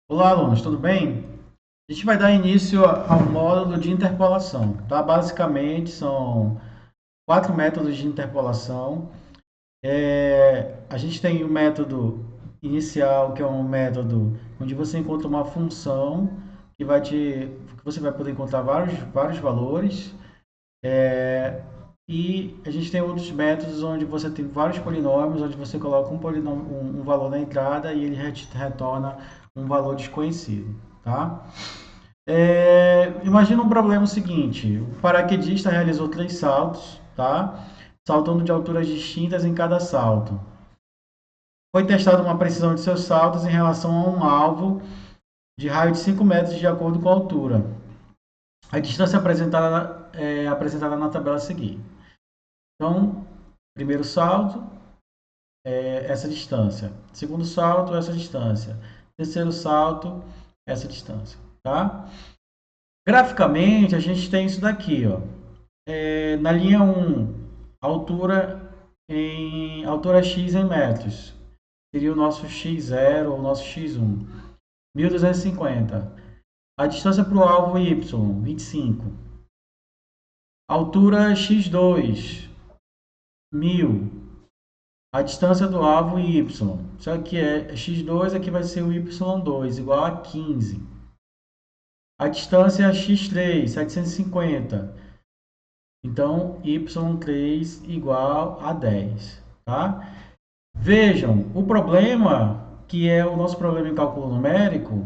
Olá, alunos, tudo bem? A gente vai dar início ao módulo de interpolação, tá? Basicamente, são quatro métodos de interpolação. A gente tem o método inicial, que é um método onde você encontra uma função que você vai poder encontrar vários valores. E a gente tem outros métodos onde você tem vários polinômios, onde você coloca um valor na entrada e ele retorna um valor desconhecido, tá? Imagina um problema seguinte: o paraquedista realizou três saltos, tá? Saltando de alturas distintas em cada salto. Foi testada uma precisão de seus saltos em relação a um alvo de raio de 5 metros de acordo com a altura. A distância apresentada é apresentada na tabela a seguir. Então, primeiro salto, essa distância. Segundo salto, essa distância. Terceiro salto, essa distância, tá? Graficamente, a gente tem isso daqui, ó. Na linha um, altura x em metros. Seria o nosso x0 ou o nosso x1. 1.250. A distância para o alvo y, 25. Altura x2, 1.000. A distância do alvo y. Isso aqui é x2, aqui vai ser o y2, igual a 15. A distância é x3, 750. Então, y3 igual a 10, tá? Vejam, o problema, que é o nosso problema em cálculo numérico,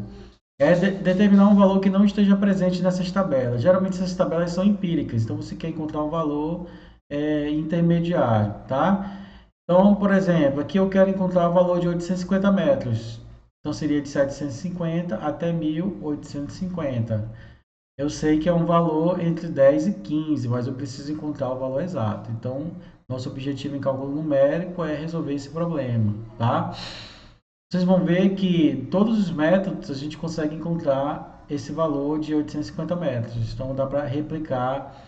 é determinar um valor que não esteja presente nessas tabelas. Geralmente essas tabelas são empíricas, então você quer encontrar um valor intermediário, tá? Então, por exemplo, aqui eu quero encontrar o valor de 850 metros. Então seria de 750 até 1850. Eu sei que é um valor entre 10 e 15, mas eu preciso encontrar o valor exato. Então, nosso objetivo em cálculo numérico é resolver esse problema, tá? Vocês vão ver que todos os métodos a gente consegue encontrar esse valor de 850 metros. Então, dá para replicar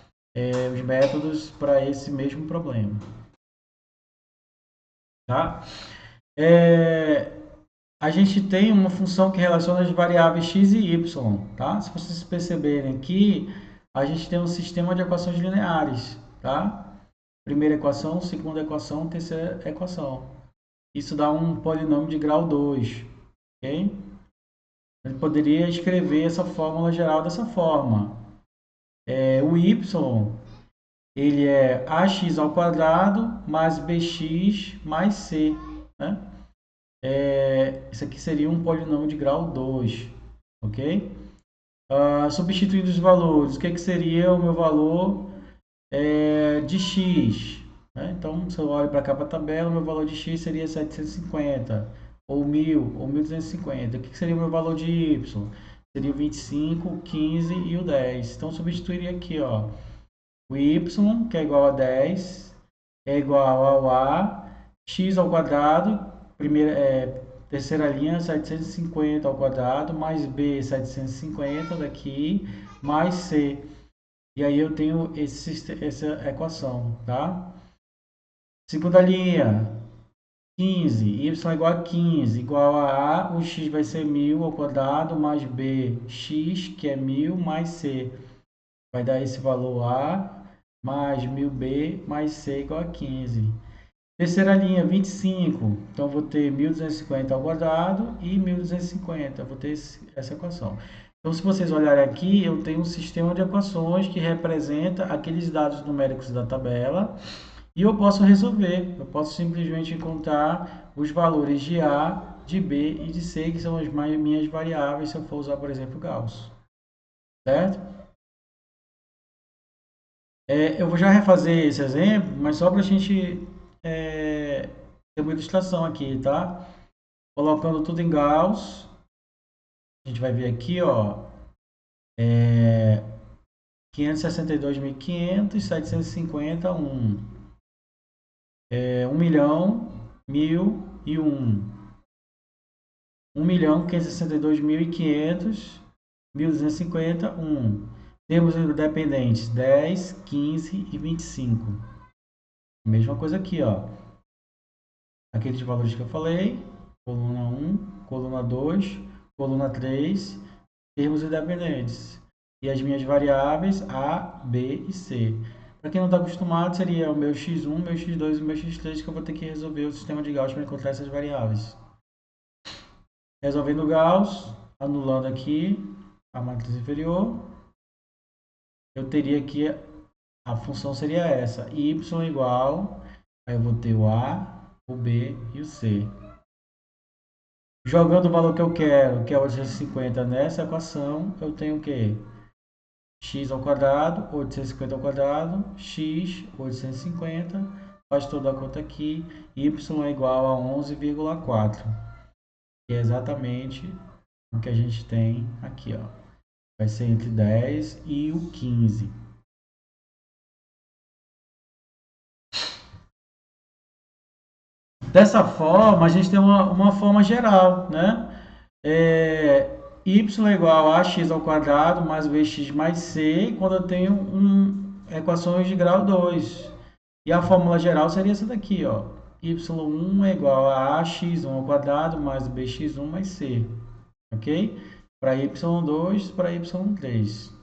os métodos para esse mesmo problema, tá? É, a gente tem uma função que relaciona as variáveis x e y, tá? Se vocês perceberem aqui, a gente tem um sistema de equações lineares, tá? Primeira equação, segunda equação, terceira equação. Isso dá um polinômio de grau 2, ok? A gente poderia escrever essa fórmula geral dessa forma. O y, ele é ax ao quadrado mais bx mais c, né? Isso aqui seria um polinômio de grau 2, ok? Substituindo os valores, o que seria o meu valor de x? Né? Então, se eu olho para cá para a tabela, o meu valor de x seria 750, ou 1.000, ou 1.250. O que seria o meu valor de y? Seria o 25, o 15 e o 10. Então, substituiria aqui, ó, o y, que é igual a 10, é igual ao a x ao quadrado, terceira linha, 750 ao quadrado, mais b, 750 daqui, mais c. E aí eu tenho essa equação, tá? Segunda linha, 15, y igual a 15, igual a, o x vai ser 1.000 ao quadrado, mais b, x, que é 1.000, mais c. Vai dar esse valor a, mais 1.000b, mais c igual a 15. Terceira linha, 25. Então, vou ter 1.250 ao quadrado e 1.250. Vou ter essa equação. Então, se vocês olharem aqui, eu tenho um sistema de equações que representa aqueles dados numéricos da tabela e eu posso resolver. Eu posso simplesmente encontrar os valores de A, de B e de C, que são as minhas variáveis, se eu for usar, por exemplo, Gauss. Certo? Eu vou já refazer esse exemplo, mas só para a gente ter uma ilustração aqui, tá? Colocando tudo em Gauss, a gente vai ver aqui, ó, 562.500, 750, 1 milhão, 1.000 e 1. 1.562.500, 1.250, 1. Temos independentes 10, 15 e 25. Mesma coisa aqui, ó. Aqueles valores que eu falei, coluna 1, coluna 2, coluna 3, termos independentes. E as minhas variáveis A, B e C. Para quem não está acostumado, seria o meu x1, meu x2 e o meu x3 que eu vou ter que resolver o sistema de Gauss para encontrar essas variáveis. Resolvendo Gauss, anulando aqui a matriz inferior, eu teria que a função seria essa, y igual, aí eu vou ter o A, o B e o C. Jogando o valor que eu quero, que é 850 nessa equação, eu tenho o quê? X ao quadrado, 850 ao quadrado, x, 850, faz toda a conta aqui, y é igual a 11,4, que é exatamente o que a gente tem aqui, ó. Vai ser entre 10 e o 15. Dessa forma, a gente tem uma forma geral, né? Y é igual a x ao quadrado mais bx mais c, quando eu tenho equações de grau 2. E a fórmula geral seria essa daqui, ó. Y1 é igual a ax1 ao quadrado mais bx1 mais c. Ok? Para y2, para y3.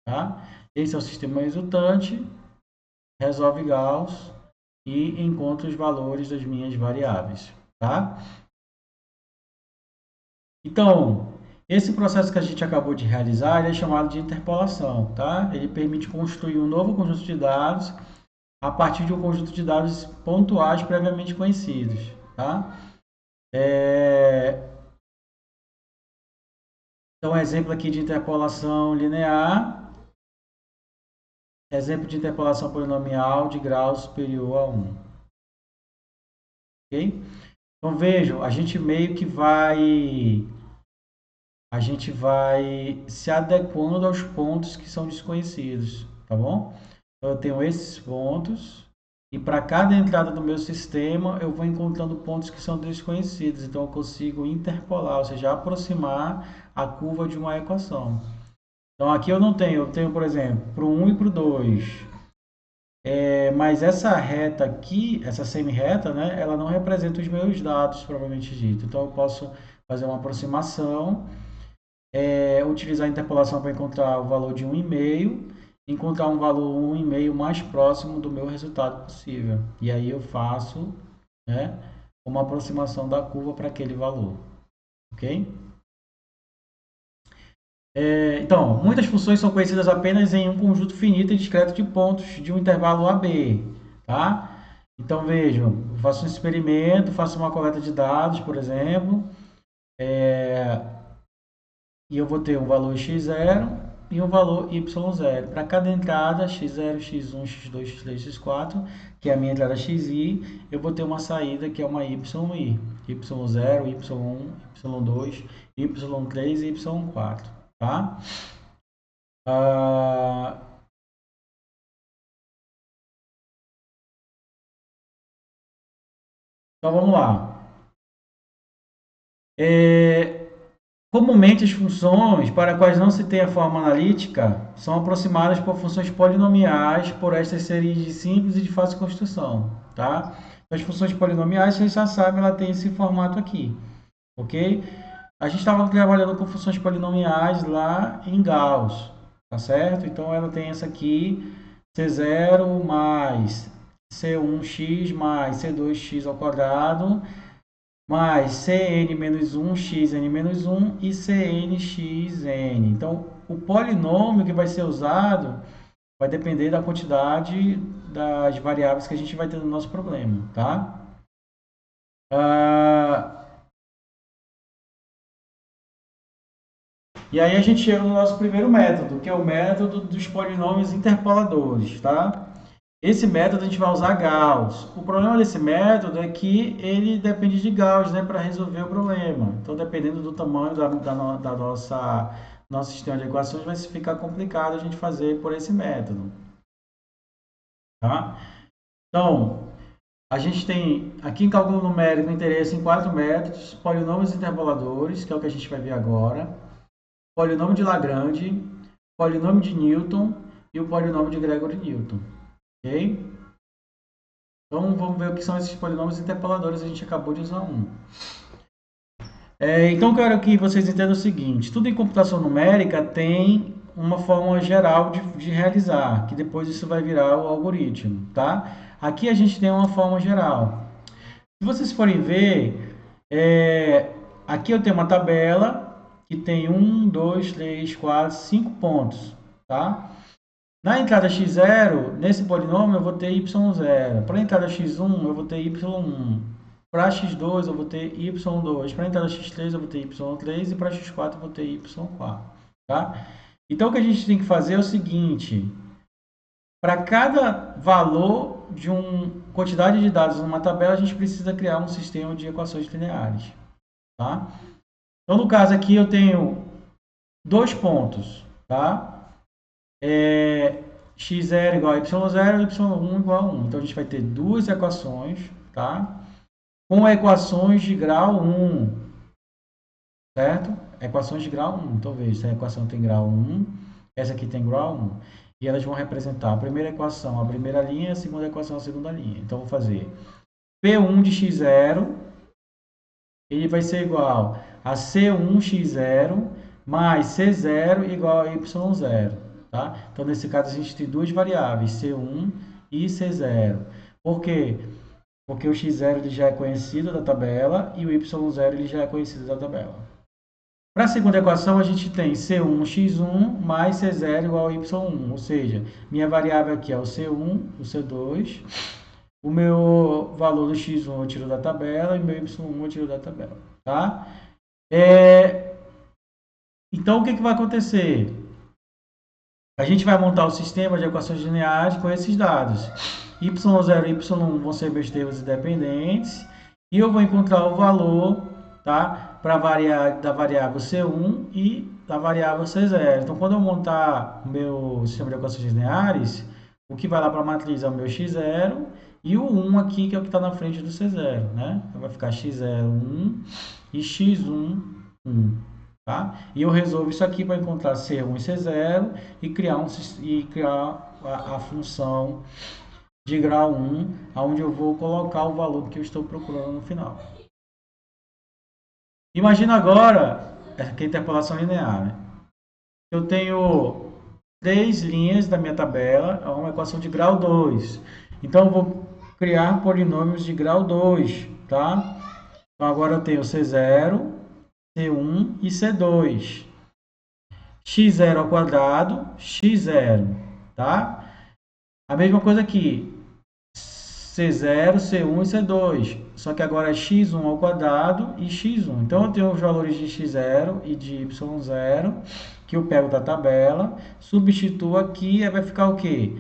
Tá? Esse é o sistema resultante. Resolve Gauss e encontra os valores das minhas variáveis. Tá? Então, esse processo que a gente acabou de realizar é chamado de interpolação, tá? Ele permite construir um novo conjunto de dados a partir de um conjunto de dados pontuais previamente conhecidos, tá? Então, exemplo aqui de interpolação linear, exemplo de interpolação polinomial de grau superior a 1. Ok? Então, vejam, a gente vai se adequando aos pontos que são desconhecidos, tá bom? Então, eu tenho esses pontos e para cada entrada do meu sistema eu vou encontrando pontos que são desconhecidos. Então, eu consigo interpolar, ou seja, aproximar a curva de uma equação. Então, aqui eu tenho, por exemplo, para o 1 e para o 2. Mas essa reta aqui, essa semi-reta, né, ela não representa os meus dados, propriamente dito. Então, eu posso fazer uma aproximação, utilizar a interpolação para encontrar o valor de 1,5, encontrar um valor 1,5 mais próximo do meu resultado possível. E aí eu faço, né, uma aproximação da curva para aquele valor. Ok? Então, muitas funções são conhecidas apenas em um conjunto finito e discreto de pontos de um intervalo AB, tá? Então, vejam, eu faço um experimento, faço uma coleta de dados, por exemplo, e eu vou ter um valor x0 e um valor y0. Para cada entrada, x0, x1, x2, x3, x4, que é a minha entrada xi, eu vou ter uma saída que é uma yi. y0, y1, y2, y3 e y4, tá? Ah, então vamos lá. É, Comumente as funções para quais não se tem a forma analítica são aproximadas por funções polinomiais por estas serem de simples e de fácil construção, tá? As funções polinomiais, vocês já sabem, ela tem esse formato aqui, ok? A gente estava trabalhando com funções polinomiais lá em Gauss, tá certo? Então ela tem essa aqui, C0 mais C1x mais C2x ao quadrado, mais Cn menos 1, Xn menos 1 e Cnxn. Então, o polinômio que vai ser usado vai depender da quantidade das variáveis que a gente vai ter no nosso problema, tá? Ah, e aí a gente chega no nosso primeiro método, que é o método dos polinômios interpoladores, tá? Esse método a gente vai usar Gauss. O problema desse método é que ele depende de Gauss, né, para resolver o problema. Então, dependendo do tamanho da nosso sistema de equações, vai ficar complicado a gente fazer por esse método. Tá? Então, a gente tem aqui em cálculo numérico interesse em 4 métodos: polinômios interpoladores, que é o que a gente vai ver agora, polinômio de Lagrange, polinômio de Newton e o polinômio de Gregory-Newton. Ok? Então, vamos ver o que são esses polinômios interpoladores. A gente acabou de usar um. Então, eu quero que vocês entendam o seguinte: tudo em computação numérica tem uma forma geral de realizar, que depois isso vai virar o algoritmo, tá? Aqui a gente tem uma forma geral. Se vocês forem ver, aqui eu tenho uma tabela que tem 5 pontos, tá? Na entrada x0, nesse polinômio eu vou ter y0. Para a entrada x1, eu vou ter y1. Para x2, eu vou ter y2. Para a entrada x3, eu vou ter y3. E para x4, eu vou ter y4. Tá? Então, o que a gente tem que fazer é o seguinte. Para cada valor de uma quantidade de dados numa tabela, a gente precisa criar um sistema de equações lineares. Tá? Então, no caso aqui, eu tenho 2 pontos. Tá? X0 igual a y0 e y1 igual a 1. Então, a gente vai ter duas equações, tá? Com equações de grau 1, certo? Equações de grau 1. Então, veja, essa equação tem grau 1, essa aqui tem grau 1. E elas vão representar a primeira equação, a primeira linha, a segunda equação, a segunda linha. Então, vou fazer P1 de x0, ele vai ser igual a C1x0 mais C0 igual a Y0. Tá? Então, nesse caso, a gente tem duas variáveis, C1 e C0. Por quê? Porque o x0 ele já é conhecido da tabela e o y0 ele já é conhecido da tabela. Para a segunda equação, a gente tem C1x1 mais C0 igual a y1. Ou seja, minha variável aqui é o C1, o C2. O meu valor do x1 eu tiro da tabela e o meu y1 eu tiro da tabela. Tá? Então, o que vai acontecer? A gente vai montar o sistema de equações lineares com esses dados. y0 e y1 vão ser meus termos independentes. E eu vou encontrar o valor, tá? Para variar da variável C1 e da variável C0. Então, quando eu montar o meu sistema de equações lineares, o que vai lá para a matriz é o meu x0 e o 1 aqui, que é o que está na frente do C0, né? Então, vai ficar x0, 1 e x1, 1. Tá? E eu resolvo isso aqui para encontrar C1 e C0 e criar a função de grau 1, onde eu vou colocar o valor que eu estou procurando no final. Imagina agora que é interpolação linear. Né? Eu tenho 3 linhas da minha tabela, é uma equação de grau 2. Então, eu vou criar polinômios de grau 2. Tá? Então, agora eu tenho C0, C1 e C2. X0 ao quadrado, x0, tá? A mesma coisa aqui, C0, C1 e C2, só que agora é x1 ao quadrado e x1. Então, eu tenho os valores de x0 e de y0, que eu pego da tabela, substituo aqui, e vai ficar o quê?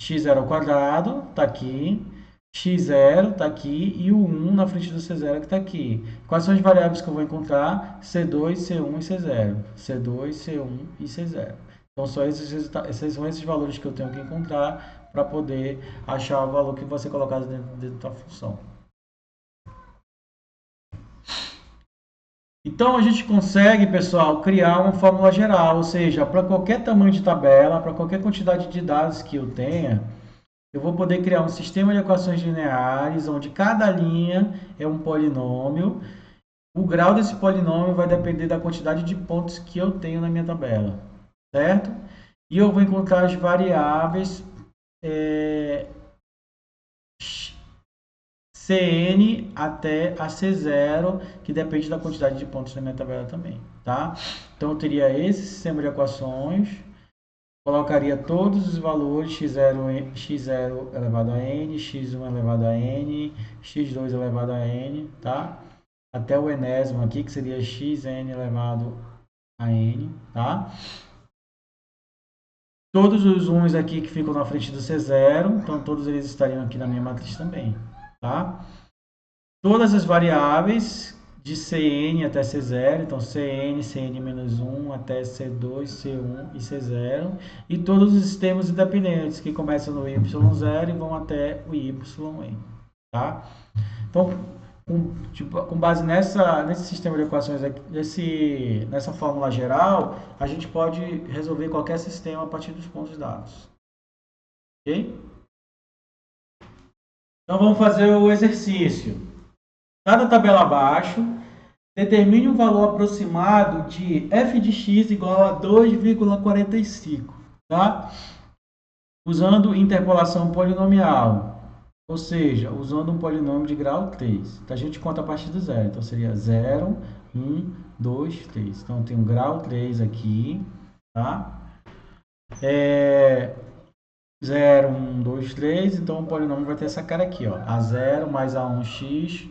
X0 ao quadrado, tá aqui, x0 está aqui e o 1 na frente do C0 que está aqui. Quais são as variáveis que eu vou encontrar? C2, C1 e C0. C2, C1 e C0. Então, esses são esses valores que eu tenho que encontrar para poder achar o valor que vai ser colocado dentro da função. Então, a gente consegue, pessoal, criar uma fórmula geral, ou seja, para qualquer tamanho de tabela, para qualquer quantidade de dados que eu tenha, eu vou poder criar um sistema de equações lineares, onde cada linha é um polinômio. O grau desse polinômio vai depender da quantidade de pontos que eu tenho na minha tabela, certo? E eu vou encontrar as variáveis Cn até a C0, que depende da quantidade de pontos na minha tabela também, tá? Então, eu teria esse sistema de equações. Colocaria todos os valores x0 elevado a n, x1 elevado a n, x2 elevado a n, tá? Até o enésimo aqui, que seria xn elevado a n, tá? Todos os 1's aqui que ficam na frente do C0, então todos eles estariam aqui na minha matriz também, tá? Todas as variáveis de Cn até C0, então Cn, Cn-1 até C2, C1 e C0, e todos os sistemas independentes que começam no y0 e vão até o yn, tá? Então, com base nesse sistema de equações, aqui, nessa fórmula geral, a gente pode resolver qualquer sistema a partir dos pontos dados. Ok? Então, vamos fazer o exercício. Cada tabela abaixo, determine um valor aproximado de f de x igual a 2,45, tá? Usando interpolação polinomial, ou seja, usando um polinômio de grau 3. Então, a gente conta a partir do zero. Então, seria 0, 1, 2, 3. Então, tem um grau 3 aqui, tá? 0, 1, 2, 3. Então, o polinômio vai ter essa cara aqui, ó. A0 mais A1x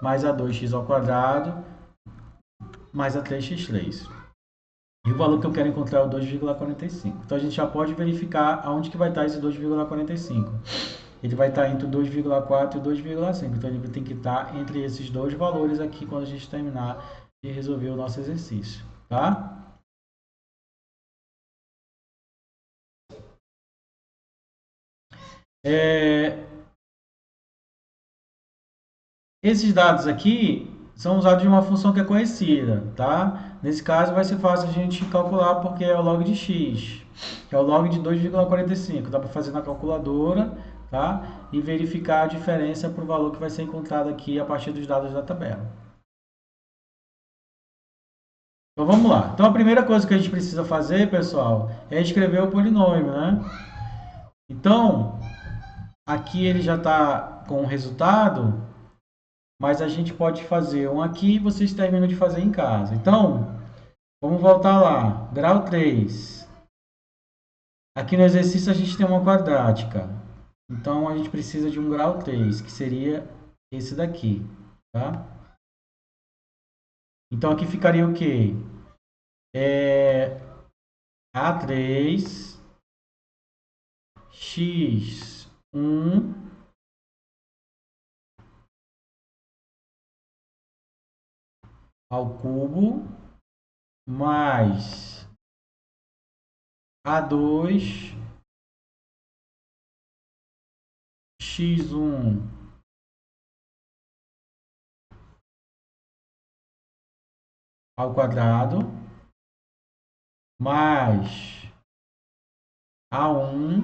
mais A2x ao quadrado mais A3x3. E o valor que eu quero encontrar é o 2,45. Então, a gente já pode verificar aonde que vai estar esse 2,45. Ele vai estar entre o 2,4 e o 2,5. Então, ele tem que estar entre esses dois valores aqui quando a gente terminar de resolver o nosso exercício, tá? Esses dados aqui são usados de uma função que é conhecida, tá? Nesse caso vai ser fácil a gente calcular porque é o log de x, que é o log de 2,45. Dá para fazer na calculadora, tá? E verificar a diferença para o valor que vai ser encontrado aqui a partir dos dados da tabela. Então vamos lá. Então a primeira coisa que a gente precisa fazer, pessoal, é escrever o polinômio, né? Então, aqui ele já está com o resultado, mas a gente pode fazer um aqui e vocês terminam de fazer em casa. Então, vamos voltar lá. Grau 3. Aqui no exercício a gente tem uma quadrática. Então, a gente precisa de um grau 3, que seria esse daqui, tá? Então, aqui ficaria o quê? A3 x1 ao cubo mais A2 x1 ao quadrado mais A1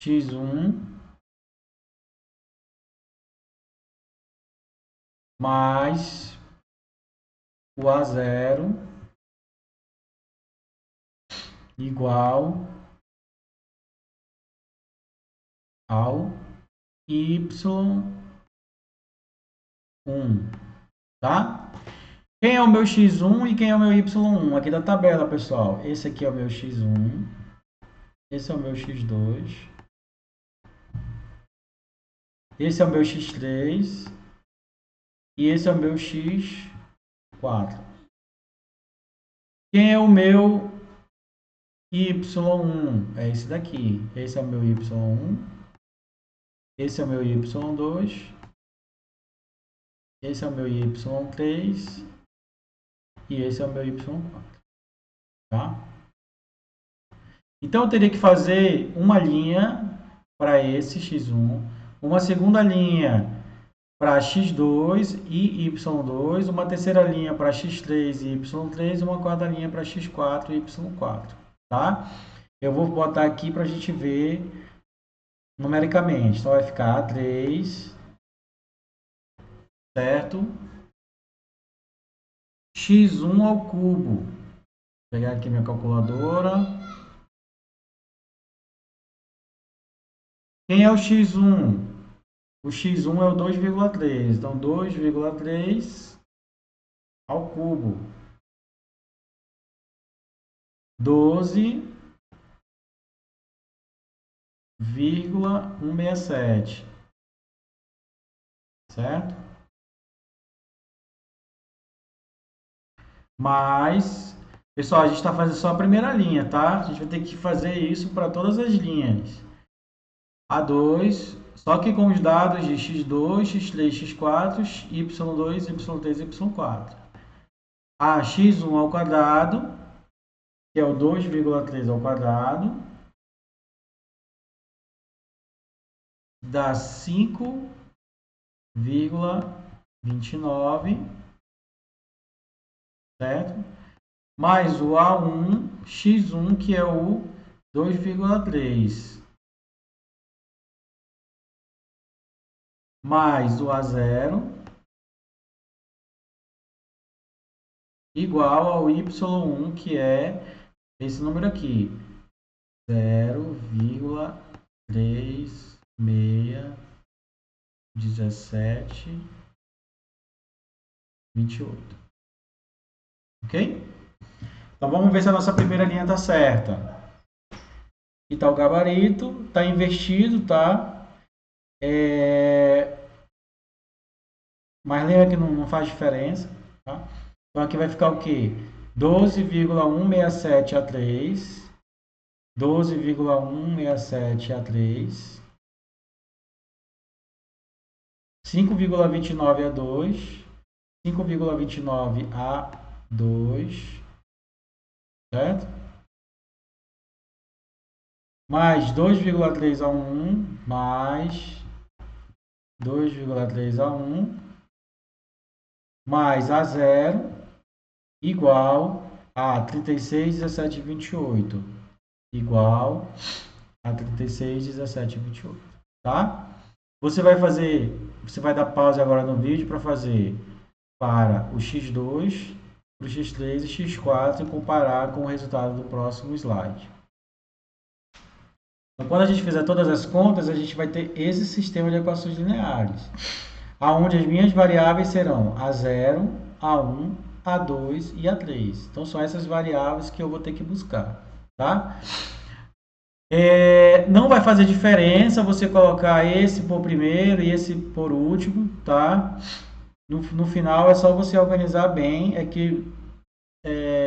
x1 mais o A0 igual ao y1, tá? Quem é o meu x1 e quem é o meu y1? Aqui da tabela, pessoal. Esse aqui é o meu x1, esse é o meu x2, esse é o meu x3 e esse é o meu x4. Quem é o meu y1? É esse daqui. Esse é o meu y1, esse é o meu y2, esse é o meu y3 e esse é o meu y4, tá? Então, eu teria que fazer uma linha para esse x1, uma segunda linha para x2 e y2, uma terceira linha para x3 e y3 e uma quarta linha para x4 e y4, tá? Eu vou botar aqui para a gente ver numericamente. Então, vai ficar A3, certo? x1 ao cubo. Vou pegar aqui minha calculadora. Quem é o x1? O x1 é o 2,3. Então, 2,3 ao cubo. 12,167. Certo? Mas, pessoal, a gente está fazendo só a primeira linha, tá? A gente vai ter que fazer isso para todas as linhas. A2, só que com os dados de x2, x3, x4, y2, y3 e y4. A x1 ao quadrado, que é o 2,3 ao quadrado, dá 5,29, certo? Mais o A1, x1, que é o 2,3. mais o A0 igual ao Y1, que é esse número aqui, 0,361728. Ok? Então vamos ver se a nossa primeira linha está certa. Aqui está o gabarito, está invertido, tá? Mas lembra que não faz diferença, tá? Então aqui vai ficar o quê? 12,167 a 3, 12,167 a 3, 5,29 a 2, 5,29 a 2, certo? Mais 2,3 a 1, mais 2,3 a 1, mais a 0, igual a 36, 17 e 28. Igual a 36, 17 e 28. Tá? Você vai dar pausa agora no vídeo para fazer para o x2, o x3 e x4 e comparar com o resultado do próximo slide. Então, quando a gente fizer todas as contas, a gente vai ter esse sistema de equações lineares, aonde as minhas variáveis serão A0, A1, A2 e A3. Então, são essas variáveis que eu vou ter que buscar, tá? Não vai fazer diferença você colocar esse por primeiro e esse por último, tá? No final é só você organizar bem. É que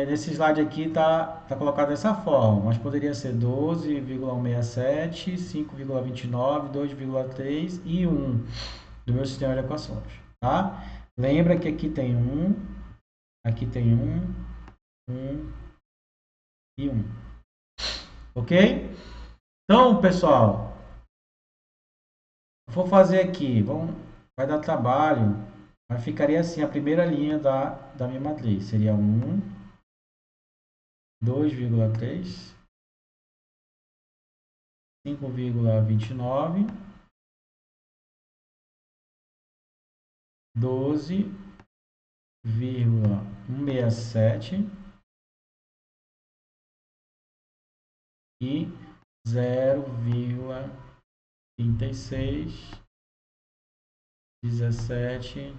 nesse slide aqui tá colocado dessa forma, mas poderia ser 12,167, 5,29, 2,3 e 1 do meu sistema de equações, tá? Lembra que aqui tem 1 e 1, ok? Então, pessoal, vou fazer aqui, vai dar trabalho, mas ficaria assim, a primeira linha da minha matriz seria 1, 2,3, 5,29, 12,167 e 0,36, 17,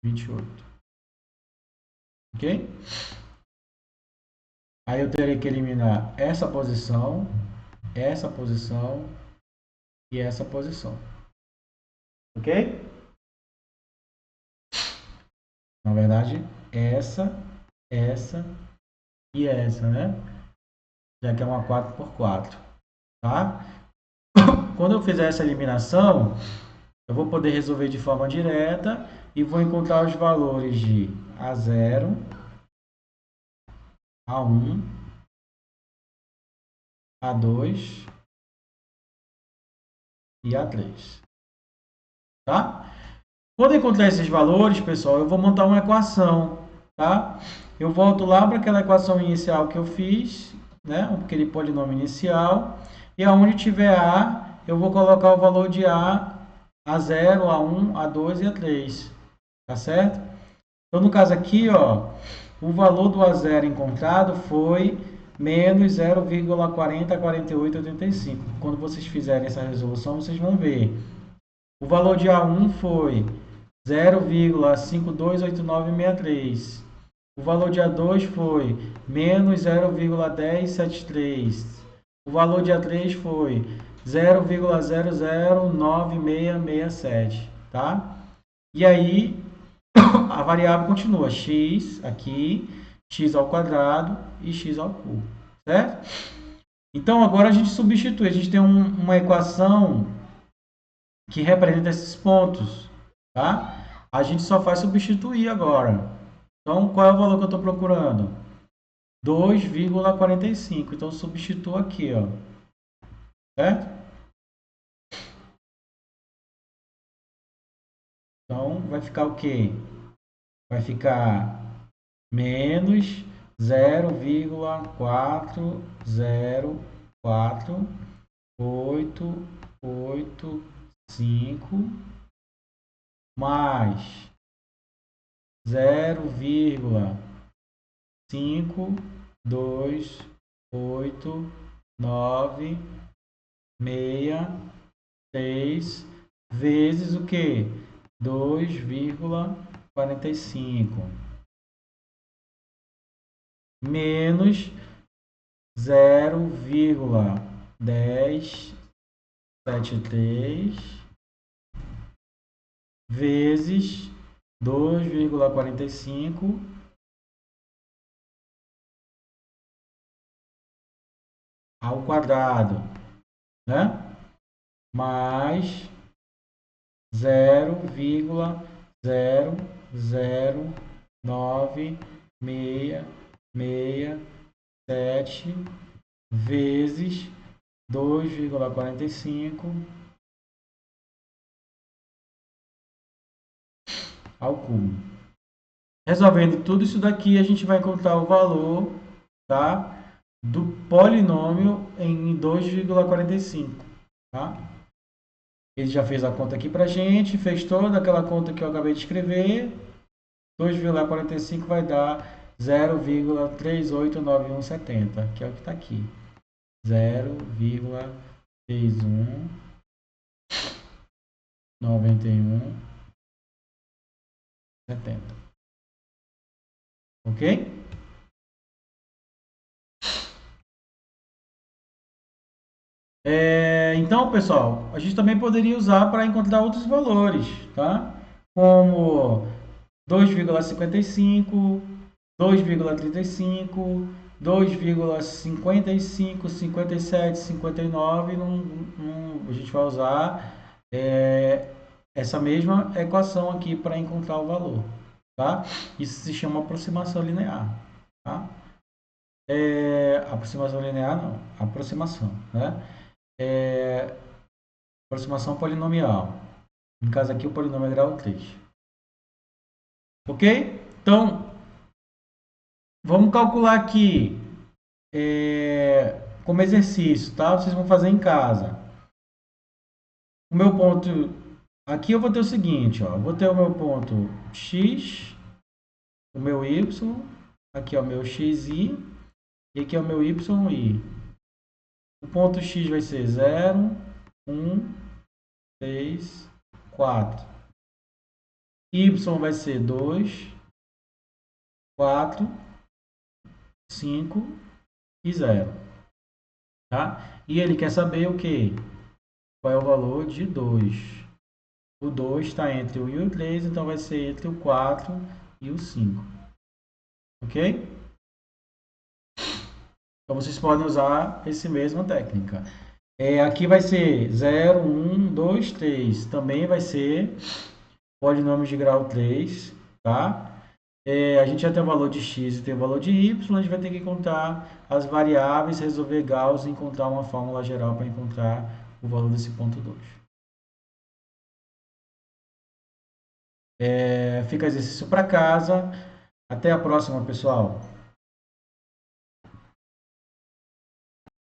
28. Ok? Aí eu terei que eliminar essa posição e essa posição. Ok? Na verdade, essa e essa, né? Já que é uma 4x4, tá? Quando eu fizer essa eliminação, eu vou poder resolver de forma direta e vou encontrar os valores de A0, A1, A2 e A3, tá? Quando eu encontrar esses valores, pessoal, eu vou montar uma equação, tá? Eu volto lá para aquela equação inicial que eu fiz, né? Aquele polinômio inicial, e aonde tiver A, eu vou colocar o valor de A0, A1, A2 e A3, tá certo? Então, no caso aqui, ó, o valor do A0 encontrado foi menos 0,404885. Quando vocês fizerem essa resolução, vocês vão ver. O valor de A1 foi 0,528963. O valor de A2 foi menos 0,1073. O valor de A3 foi 0,009667, tá? E aí a variável continua x aqui, x ao quadrado e x ao cubo, certo? Então agora a gente substitui, a gente tem uma equação que representa esses pontos, tá? A gente só faz substituir agora. Então, qual é o valor que eu estou procurando? 2,45. Então, eu substituo aqui, ó. Certo? Então, vai ficar o quê? Vai ficar menos 0,4048 5 mais 0,528966 vezes o que? 2,45 menos 0,1073 vezes 2,45 ao quadrado, né? Mais 0,0096667 vezes 2,45 ao cubo. Resolvendo tudo isso daqui, a gente vai encontrar o valor, tá, do polinômio em 2,45, tá? Ele já fez a conta aqui pra gente, fez toda aquela conta que eu acabei de escrever. 2,45 vai dar 0,389170, que é o que está aqui. 0,319170. Ok? Então, pessoal, a gente também poderia usar para encontrar outros valores, tá? Como 2,55, 2,35, 2,55, 57, 59. A gente vai usar essa mesma equação aqui para encontrar o valor, tá? Isso se chama aproximação linear, tá? Aproximação linear não, aproximação, né? Aproximação polinomial. No caso aqui, o polinômio é grau 3. Ok? Então, vamos calcular aqui como exercício, tá? Vocês vão fazer em casa. O meu ponto... Aqui eu vou ter o seguinte, ó. Eu vou ter o meu ponto x, o meu y, aqui é o meu xi, e aqui é o meu yi. O ponto x vai ser 0, 1, 3, 4. Y vai ser 2, 4, 5 e 0. Tá? E ele quer saber o quê? Qual é o valor de 2? O 2 está entre o 1 e o 3, então vai ser entre o 4 e o 5. Ok? Então vocês podem usar essa mesma técnica. Aqui vai ser 0, 1, 2, 3. Também vai ser polinômio de grau 3, tá? A gente já tem o valor de x e tem o valor de y, a gente vai ter que contar as variáveis, resolver Gauss e encontrar uma fórmula geral para encontrar o valor desse ponto 2. Fica exercício para casa. Até a próxima, pessoal.